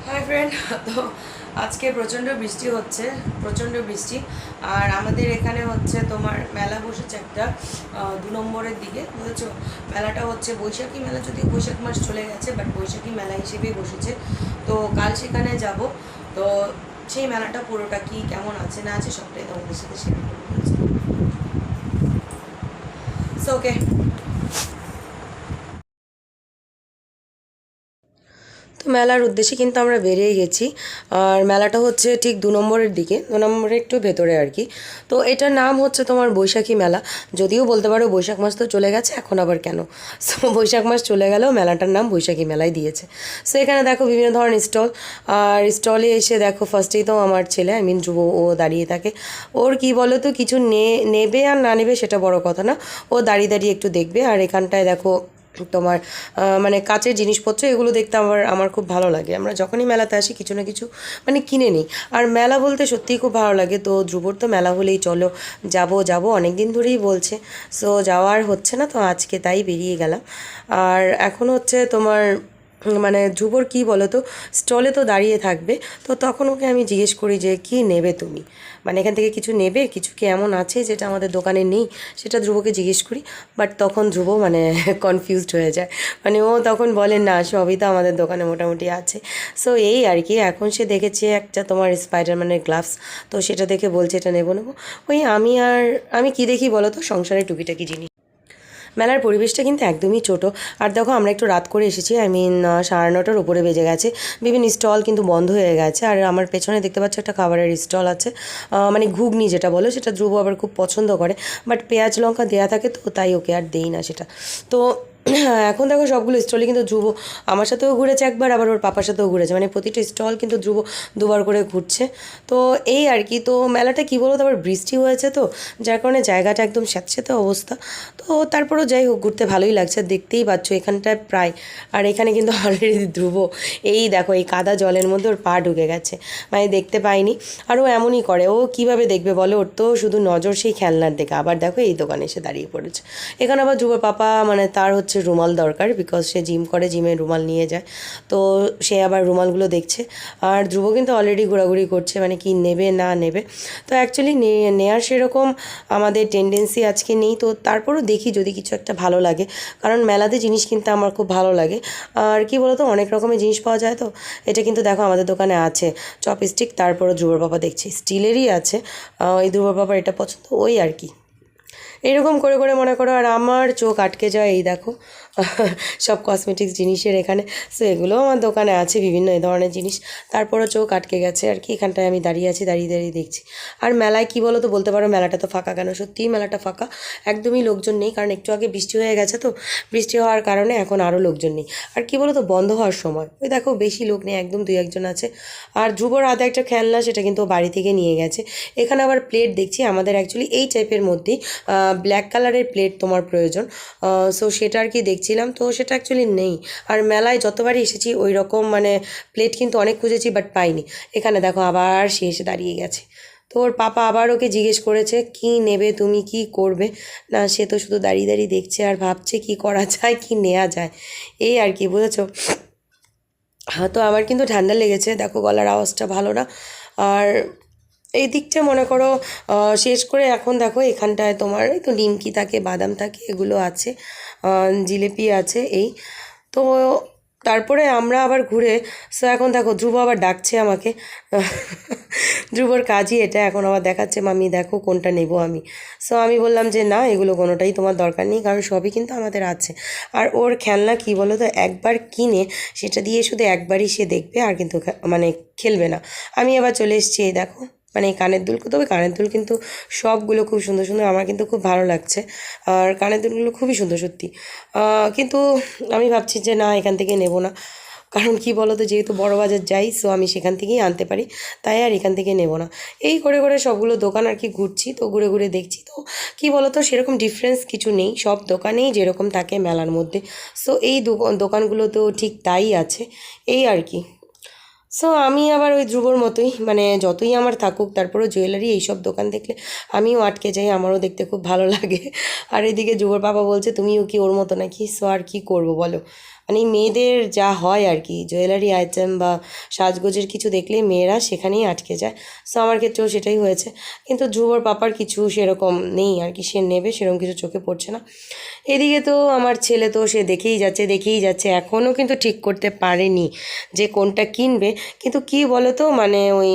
Hi friend. তো আজকে প্রচণ্ড বৃষ্টি হচ্ছে, প্রচণ্ড বৃষ্টি। আর আমাদের এখানে হচ্ছে তোমার মেলা বসেছে একটা 2 নম্বরের দিকে, বুঝেছো? মেলাটা হচ্ছে বৈশাখী মেলা, যদিও বৈশাখ মাস চলে গেছে, বাট বৈশাখী মেলা হিসেবেই বসেছে। তো কাল সেখানে যাব। তো সেই মেলাটা পুরোটা কি কেমন আছে না আছে সবটাই তোমাদের সাথে শেয়ার করবো। So okay. তো মেলার উদ্দেশ্যে কিন্তু আমরা বেরিয়ে গেছি। আর মেলাটা হচ্ছে ঠিক 2 নম্বরের দিকে, 2 নম্বরে একটু ভেতরে আর কি। তো এটার নাম হচ্ছে তোমার বৈশাখী মেলা। যদিও বলতে পারো বৈশাখ মাস তো চলে গেছে, এখন আবার কেন। সো বৈশাখ মাস চলে গেলেও মেলাটার নাম বৈশাখী মেলাই দিয়েছে। সো এখানে দেখো বিভিন্ন ধরনের স্টল। আর স্টলে এসে দেখো ফার্স্টেই তো আমার ছেলে, আই মিন যুব, ও দাঁড়িয়ে থাকে। ওর কি বলো তো, কিছু নেবে আর না নেবে সেটা বড় কথা না, ও দাঁড়িয়ে দাঁড়িয়ে একটু দেখবে। আর এখানটায় দেখো তোমার মানে কাচের জিনিসপত্র, এগুলো দেখতে আমার খুব ভালো লাগে। আমরা যখনই মেলাতে আসি কিছু না কিছু মানে কিনে নিই। আর মেলা বলতে সত্যিই খুব ভালো লাগে। তো ধ্রুবর তো মেলা হলেই চলো যাব যাব অনেক দিন ধরেই বলছে। সো যাওয়ার হচ্ছে না, তো আজকে তাই বেরিয়ে গেলাম। আর এখন হচ্ছে তোমার মানে ধ্রুবর কী বলো তো, স্টলে তো দাঁড়িয়ে থাকবে। তো তখন ওকে আমি জিজ্ঞেস করি যে কী নেবে তুমি, মানে এখান থেকে কিছু নেবে, কিছু কি এমন আছে যেটা আমাদের দোকানে নেই, সেটা ধ্রুবকে জিজ্ঞেস করি। বাট তখন ধ্রুব মানে কনফিউজড হয়ে যায়। মানে ও তখন বলে না, সবই তো আমাদের দোকানে মোটামুটি আছে। সো এই আর কি। এখন সে দেখেছে একটা তোমার স্পাইডারম্যানের গ্লাভস, তো সেটা দেখে বলছে এটা নেবো নেবো। ওই আমি কি দেখি বলো তো, সংসারের টুকিটাকি জিনিস। মেলার পরিবেশটা কিন্তু একদমই ছোটো। আর দেখো আমরা একটু রাত করে এসেছি, আই মিন 9:30টার উপরে বেজে গেছে। বিভিন্ন স্টল কিন্তু বন্ধ হয়ে গেছে। আর আমার পেছনে দেখতে পাচ্ছ একটা খাবারের স্টল আছে, মানে ঘুগনি যেটা বলো, সেটা ধ্রুব আবার খুব পছন্দ করে। বাট পেঁয়াজ লঙ্কা দেওয়া থাকে, তো তাই ওকে আর দেই না সেটা। তো এখন দেখো সবগুলো স্টলে কিন্তু ধ্রুব আমার সাথেও ঘুরেছে একবার, আবার ওর পাপার সাথেও ঘুরেছে, মানে প্রতিটা স্টল কিন্তু ধ্রুব দুবার করে ঘুরছে। তো এই আর কি। তো মেলাটা কী বলো তো, আবার বৃষ্টি হয়েছে তো, যার কারণে জায়গাটা একদম স্যাঁতস্যাঁতে অবস্থা। তো তারপরেও যাই হোক, ঘুরতে ভালোই লাগছে। দেখতেই পাচ্ছ এখানটায় প্রায়। আর এখানে কিন্তু অলরেডি ধ্রুব, এই দেখো এই কাদা জলের মধ্যে ওর পা ঢুকে গেছে, মানে দেখতে পাইনি। আর ও এমনই করে, ও কীভাবে দেখবে বলো, ওর তো শুধু নজর সেই খেলনার দিকে। আবার দেখো এই দোকানে এসে দাঁড়িয়ে পড়েছে। এখানে আবার ধ্রুবর পাপা মানে তার হচ্ছে রুমাল দরকার, বিকজ সে জিম করে, জিমে রুমাল নিয়ে যায়। তো সে আবার রুমালগুলো দেখছে। আর ধ্রুব কিন্তু অলরেডি ঘোরাঘুরি করছে, মানে কি নেবে না নেবে। তো অ্যাকচুয়ালি নেওয়ার সেরকম আমাদের টেন্ডেন্সি আজকে নেই। তো তারপরও দেখি যদি কিছু একটা ভালো লাগে, কারণ মেলাতে জিনিস কিনতে আমার খুব ভালো লাগে। আর কি বলতো, অনেক রকমের জিনিস পাওয়া যায়। তো এটা কিন্তু দেখো আমাদের দোকানে আছে চপস্টিক, তারপরও ধ্রুবর বাবা দেখছি স্টিলেরই আছে। এই ধ্রুবর বাবার এটা পছন্দ, ওই আর কি। এরকম করে করে মনে করো, আর আমার চোখ আটকে যায় এই দেখো সব কসমেটিক্স জিনিসের এখানে। সো এগুলোও আমার দোকানে আছে, বিভিন্ন এই ধরনের জিনিস। তারপরও চোখ আটকে গেছে আর কি, এখানটায় আমি দাঁড়িয়ে আছি, দাঁড়িয়ে দাঁড়িয়ে দেখছি। আর মেলায় কি বলো তো, বলতে পারো মেলাটা তো ফাঁকা কেন, সত্যিই মেলাটা ফাঁকা, একদমই লোকজন নেই। কারণ একটু আগে বৃষ্টি হয়ে গেছে, তো বৃষ্টি হওয়ার কারণে এখন আরও লোকজন নেই। আর কি বলো তো, বন্ধ হওয়ার সময় ওই দেখো বেশি লোক নেই, একদম 2-1 জন আছে। আর ধ্রুবর হাতে একটা খেলনা, সেটা কিন্তু ও বাড়ি থেকে নিয়ে গেছে। এখানে আবার প্লেট দেখছি, আমাদের অ্যাকচুয়ালি এই টাইপের মধ্যেই ব্ল্যাক কালারের প্লেট তোমার প্রয়োজন। সো সেটা আর কি দেখছিলাম, তো সেটা অ্যাকচুয়ালি নেই। আর মেলায় যতবারই এসেছি ওই রকম মানে প্লেট কিন্তু অনেক খুঁজেছি, বাট পাইনি। এখানে দেখো আবার সে এসে দাঁড়িয়ে গেছে। তো ওর পাপা আবার ওকে জিজ্ঞেস করেছে কি নেবে তুমি, কি করবে। না, সে তো শুধু দাঁড়িয়ে দাঁড়িয়ে দেখছে আর ভাবছে কি করা যায়, কি নেওয়া যায়, এই আর কি, বুঝেছো? হ্যাঁ, তো আমার কিন্তু ঠান্ডা লেগেছে, দেখো গলার আওয়াজটা ভালো না। আর এই দিকটা মনে করো শেষ করে এখন দেখো এখানটায় তোমার এই তো নিমকি থাকে, বাদাম থাকে, এগুলো আছে, জিলিপি আছে এই। তো তারপরে আমরা আবার ঘুরে, সো এখন দেখো ধ্রুব আবার ডাকছে আমাকে ধ্রুবর কাজই এটা, এখন আবার দেখাচ্ছে মামি দেখো কোনটা নেব আমি। সো আমি বললাম যে না, এগুলো কোনোটাই তোমার দরকার নেই, কারণ সবই কিন্তু আমাদের আছে। আর ওর খেলনা কি বলো তো, একবার কিনে সেটা দিয়ে শুধু একবারই সে দেখবে, আর কিন্তু মানে খেলবে না। আমি আবার চলে এসেছি, এই দেখো মানে এই কানের দুল, তবে কানের দুল কিন্তু সবগুলো খুব সুন্দর সুন্দর, আমার কিন্তু খুব ভালো লাগছে। আর কানের দুলগুলো খুবই সুন্দর সত্যি। কিন্তু আমি ভাবছি যে না, এখান থেকে নেব না। কারণ কি বলো তো, যেহেতু বড় বাজার যাই, সো আমি সেখান থেকেই আনতে পারি, তাই আর এখান থেকে নেব না। এই করে করে সবগুলো দোকান আর কি ঘুরছি, তো ঘুরে ঘুরে দেখছি। তো কি বলো তো, সেরকম ডিফারেন্স কিছু নেই, সব দোকানেই যেরকম থাকে মেলার মধ্যে, সো এই দোকানগুলোতেও ঠিক তাই আছে, এই আর কি। সো আমি আবার ওই ধ্রুবর মতোই, মানে যতই আমার থাকুক, তারপরেও জুয়েলারি এইসব দোকান দেখলে আমিও আটকে যাই, আমারও দেখতে খুব ভালো লাগে। আর এদিকে ধ্রুবর বাবা বলছে তুমিও কি ওর মতো নাকি, সো আর কি করবো বলো। মানে মেয়েদের যা হয় আর কি, জুয়েলারি আইটেম বা সাজগোজের কিছু দেখলেই মেয়েরা সেখানেই আটকে যায়। সো আমার ক্ষেত্রেও সেটাই হয়েছে, কিন্তু ধ্রুবর পাপার কিছু সেরকম নেই আর কি, সে নেবে সেরকম কিছু চোখে পড়ছে না। এদিকে তো আমার ছেলে তো সে দেখেই যাচ্ছে, এখনও কিন্তু ঠিক করতে পারেনি যে কোনটা কিনবে। কিন্তু কি বলো তো, মানে ওই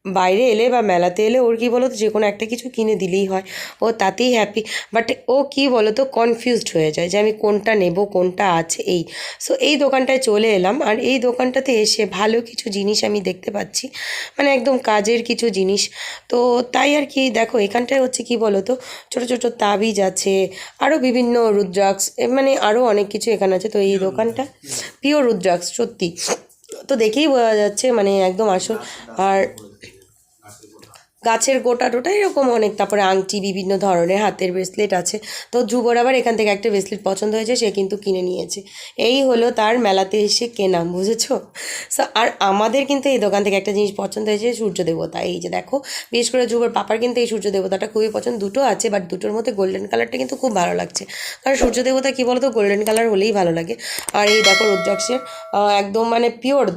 বাইরে এলে বা মেলাতে এলে ওর কী বলো তো, যে কোনো একটা কিছু কিনে দিলেই হয়, ও তাতেই হ্যাপি। বাট ও কী বলো তো, কনফিউজড হয়ে যায় যে আমি কোনটা নেব, কোনটা আছে এই। সো এই দোকানটায় চলে এলাম, আর এই দোকানটাতে এসে ভালো কিছু জিনিস আমি দেখতে পাচ্ছি, মানে একদম কাজের কিছু জিনিস। তো তাই আর কি, দেখো এখানটায় হচ্ছে কি বলো তো, ছোটো ছোটো তাবিজ আছে, আরও বিভিন্ন রুদ্রাক্ষ, মানে আরও অনেক কিছু এখানে আছে। তো এই দোকানটা পিওর রুদ্রাক্ষ সত্যি, তো দেখেই বোঝা যাচ্ছে মানে একদম আসল। আর গাছের গোটা টোটা এরকম অনেক, তারপরে আংটি, বিভিন্ন ধরনের হাতের ব্রেসলেট আছে। তো ধ্রুবর আবার এখান থেকে একটা ব্রেসলেট পছন্দ হয়েছে, সে কিন্তু কিনে নিয়েছে। এই হলো তার মেলাতে এসে কেনা, বুঝেছো? সো আর আমাদের কিন্তু এই দোকান থেকে একটা জিনিস পছন্দ হয়েছে, সূর্য দেবতা। এই যে দেখো, বিশেষ করে ধ্রুবর পাপার কিন্তু এই সূর্য দেবতাটা খুবই পছন্দ। দুটো আছে, বাট দুটোর মধ্যে গোল্ডেন কালারটা কিন্তু খুব ভালো লাগছে, কারণ সূর্য দেবতা কী বলো তো, গোল্ডেন কালার হলেই ভালো লাগে। আর এই দেখো রুদ্রাক্ষের একদম মানে পিওর,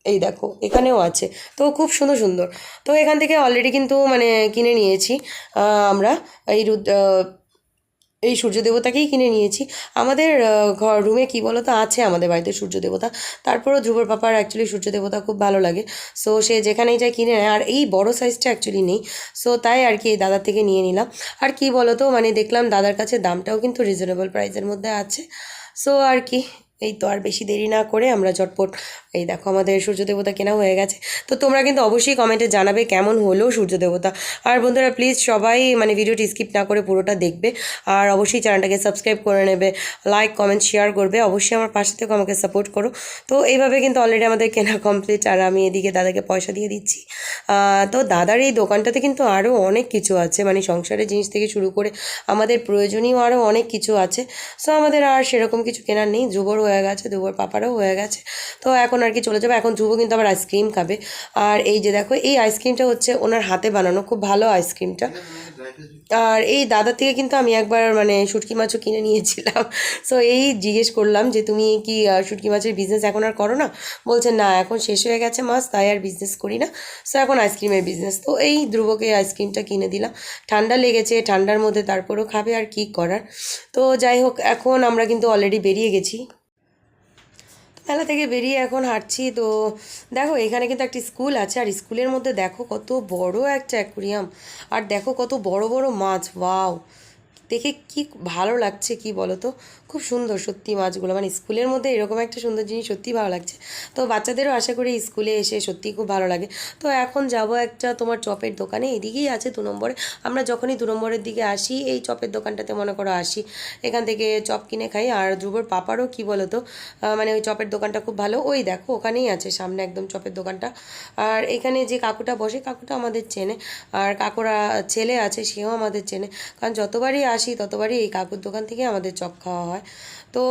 এই দেখো এখানেও আছে, তো খুব সুন্দর সুন্দর। তো এখান থেকে অলরেডি কিন্তু মানে কিনে নিয়েছি আমরা এই সূর্য দেবতাকেই কিনে নিয়েছি। আমাদের ঘর রুমে কী বলো তো, আছে আমাদের বাড়িতে সূর্য দেবতা। তারপরেও ধ্রুবর পাপার অ্যাকচুয়ালি সূর্য দেবতা খুব ভালো লাগে, সো সে যেখানেই যায় কিনে নেয়। আর এই বড় সাইজটা অ্যাকচুয়ালি নেই, সো তাই আর কি এই দাদার থেকে নিয়ে নিলাম। আর কি বলো তো, মানে দেখলাম দাদার কাছে দামটাও কিন্তু রিজনেবল প্রাইসের মধ্যে আছে। সো আর কি, এই তো আর বেশি দেরি না করে আমরা ঝটপট, এই দেখো আমাদের সূর্য দেবতা কেনা হয়ে গেছে। তো তোমরা কিন্তু অবশ্যই কমেন্টে জানাবে কেমন হলো সূর্য দেবতা। আর বন্ধুরা প্লিজ সবাই মানে ভিডিওটি স্কিপ না করে পুরোটা দেখবে, আর অবশ্যই চ্যানেলটাকে সাবস্ক্রাইব করে নেবে, লাইক কমেন্ট শেয়ার করবে, অবশ্যই আমার পাশে থেকে আমাকে সাপোর্ট করো। তো এইভাবে কিন্তু অলরেডি আমাদের কেনা কমপ্লিট, আর আমি এদিকে দাদাকে পয়সা দিয়ে দিচ্ছি। তো দাদার এই দোকানটাতে কিন্তু আরও অনেক কিছু আছে, মানে সংসারের জিনিস থেকে শুরু করে আমাদের প্রয়োজনীয় আরও অনেক কিছু আছে। সো আমাদের আর সেরকম কিছু কেনার নেই, ধ্রুবর হয়ে গেছে, ধ্রুবর পাপারও হয়ে গেছে। তো এখন আর কি চলে যাবে। এখন ধ্রুব কিন্তু আবার আইসক্রিম খাবে। আর এই যে দেখো, এই আইসক্রিমটা হচ্ছে ওনার হাতে বানানো, খুব ভালো আইসক্রিমটা। আর এই দাদার থেকে কিন্তু আমি একবার মানে শুটকি মাছও কিনে নিয়েছিলাম। সো এই জিজ্ঞেস করলাম যে তুমি কি শুটকি মাছের বিজনেস এখন আর করো না? বলছে না, এখন শেষ হয়ে গেছে মাছ, তাই আর বিজনেস করি না। সো এখন আইসক্রিমের বিজনেস। তো এই ধ্রুবকে আইসক্রিমটা কিনে দিলাম, ঠান্ডা লেগেছে, ঠান্ডার মধ্যে তারপরেও খাবে, আর কি করার। তো যাই হোক, এখন আমরা কিন্তু অলরেডি বেরিয়ে গেছি, মেলা থেকে বেরিয়ে এখন হাঁটছি। তো দেখো এখানে কিন্তু একটি স্কুল আছে, আর স্কুলের মধ্যে দেখো কত বড় একটা অ্যাকুরিয়াম, আর দেখো কত বড় বড় মাছ, ওয়াও! দেখে কি ভালো লাগছে, কি বলো তো, খুব সুন্দর সত্যি মাছগুলো। মানে স্কুলের মধ্যে এরকম একটা সুন্দর জিনিস সত্যিই ভালো লাগছে। তো বাচ্চাদেরও আশা করি স্কুলে এসে সত্যিই খুব ভালো লাগে। তো এখন যাব একটা তোমার চপের দোকানে, এদিকেই আছে 2 নম্বরে। আমরা যখনই 2 নম্বরের দিকে আসি, এই চপের দোকানটাতে মনে করো আসি, এখান থেকে চপ কিনে খাই। আর ধ্রুবর পাপারও কী বলো তো, মানে ওই চপের দোকানটা খুব ভালো, ওই দেখো ওখানেই আছে সামনে একদম চপের দোকানটা। আর এখানে যে কাকুটা বসে, কাকুটা আমাদের চেনে, আর কাকুরা ছেলে আছে, সেও আমাদের চেনে, কারণ যতবারই আসি ততবারই এই কাকুর দোকান থেকে আমাদের চপ খাওয়া হয়। তো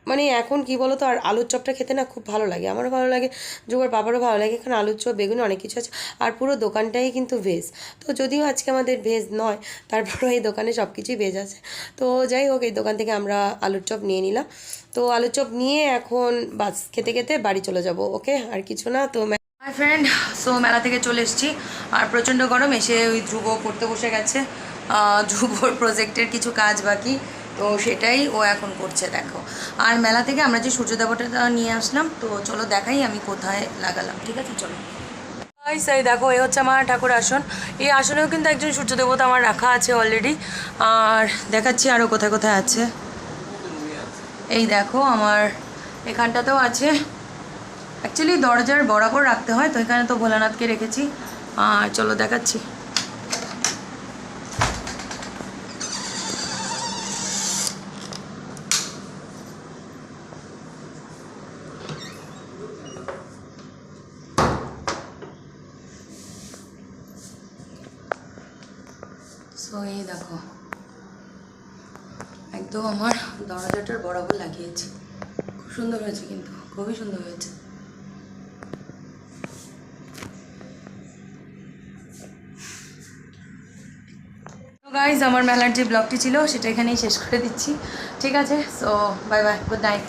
মানে এখন কি বলো তো, আর আলুর চপটা খেতে না খুব ভালো লাগে, আমারও ভালো লাগে, ধ্রুবর বাবারও ভালো লাগে। এখানে আলুর চপ, বেগুনি, অনেক কিছু আছে। আর পুরো দোকানটাই কিন্তু ভেজ। তো যদিও আজকে আমাদের ভেজ নয়, তারপরও এই দোকানে সব কিছুই ভেজ আছে। তো যাই হোক, এই দোকান থেকে আমরা আলুর চপ নিয়ে নিলাম। তো আলুর চপ নিয়ে এখন বাস খেতে খেতে বাড়ি চলে যাব, ওকে, আর কিছু না। তো হাই ফ্রেন্ড, সো মেলা থেকে চলে এসেছি, আর প্রচণ্ড গরম, এসে ওই ধ্রুব পড়তে বসে গেছে। ধ্রুবর প্রজেক্টের কিছু কাজ বাকি, তো সেটাই ও এখন করছে দেখো। আর মেলা থেকে আমরা যে সূর্য দেবতাটা নিয়ে আসলাম, তো চলো দেখাই আমি কোথায় লাগালাম, ঠিক আছে চলো। সেই দেখো, এই হচ্ছে আমার ঠাকুর আসন। এই আসনেও কিন্তু একজন সূর্য দেবতা আমার রাখা আছে অলরেডি, আর দেখাচ্ছি আরও কোথায় কোথায় আছে। এই দেখো আমার এখানটাতেও আছে, অ্যাকচুয়ালি দরজার বরাবর রাখতে হয়, তো এখানে তো ভোলানাথকে রেখেছি। আর চলো দেখাচ্ছি। সো এই দেখো, একদম আমার দরজাটার বরাবর লাগিয়েছি, খুব সুন্দর হয়েছে, কিন্তু খুবই সুন্দর হয়েছে। তো গাইজ, আমার মেলার যে ব্লগটি ছিল সেটা এখানেই শেষ করে দিচ্ছি, ঠিক আছে? So bye bye, good night.